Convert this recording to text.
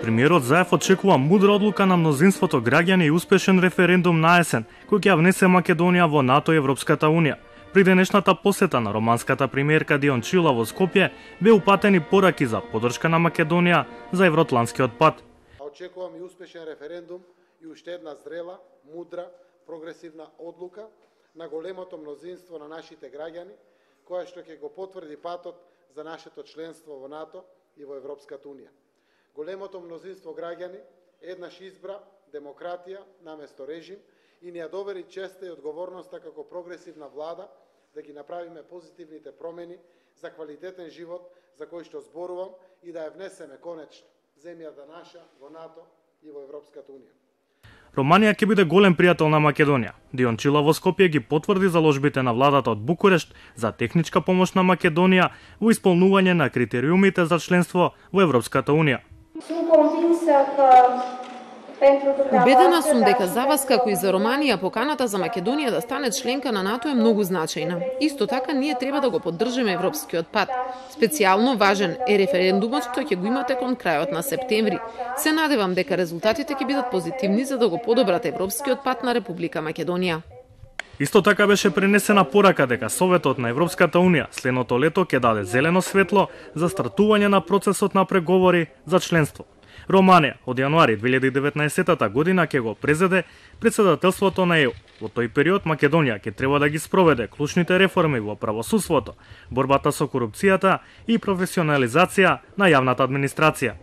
Премиерот Заев очекува мудра одлука на мнозинството граѓани и успешен референдум на есен, кој ќе ја внесе Македонија во НАТО и Европската Унија. При денешната посета на романската премиерка Диончила во Скопје бе упатени пораки за поддршка на Македонија за евроатлантскиот пат. Очекувам и успешен референдум и уште една зрела, мудра, прогресивна одлука на големото мнозинство на нашите граѓани, која што ќе го потврди патот за нашето членство во НАТО и во Европската Унија. Големото мнозинство граѓани еднаш избра демократија наместо режим и ни ја довери честа и одговорноста како прогресивна влада да ги направиме позитивните промени за квалитетен живот за кој што зборувам и да ја внесеме конечно земјата наша во НАТО и во Европската Унија. Романија ќе биде голем пријател на Македонија. Диончила во Скопје ги потврди заложбите на владата од Букурешт за техничка помош на Македонија во исполнување на критериумите за членство во Европската Унија. Убедена сум дека за вас, како и за Романија, поканата за Македонија да стане членка на НАТО е многу значајна. Исто така, ние треба да го поддржиме европскиот пат. Специјално важен е референдумот што ќе го имате кон крајот на септември. Се надевам дека резултатите ќе бидат позитивни за да го подобрат европскиот пат на Република Македонија. Исто така беше пренесена порака дека Советот на Европската Унија следното лето ќе даде зелено светло за стартување на процесот на преговори за членство. Романија од јануари 2019 година ќе го презеде претседателството на ЕУ. Во тој период Македонија ќе треба да ги спроведе клучните реформи во правосудството, борбата со корупцијата и професионализација на јавната администрација.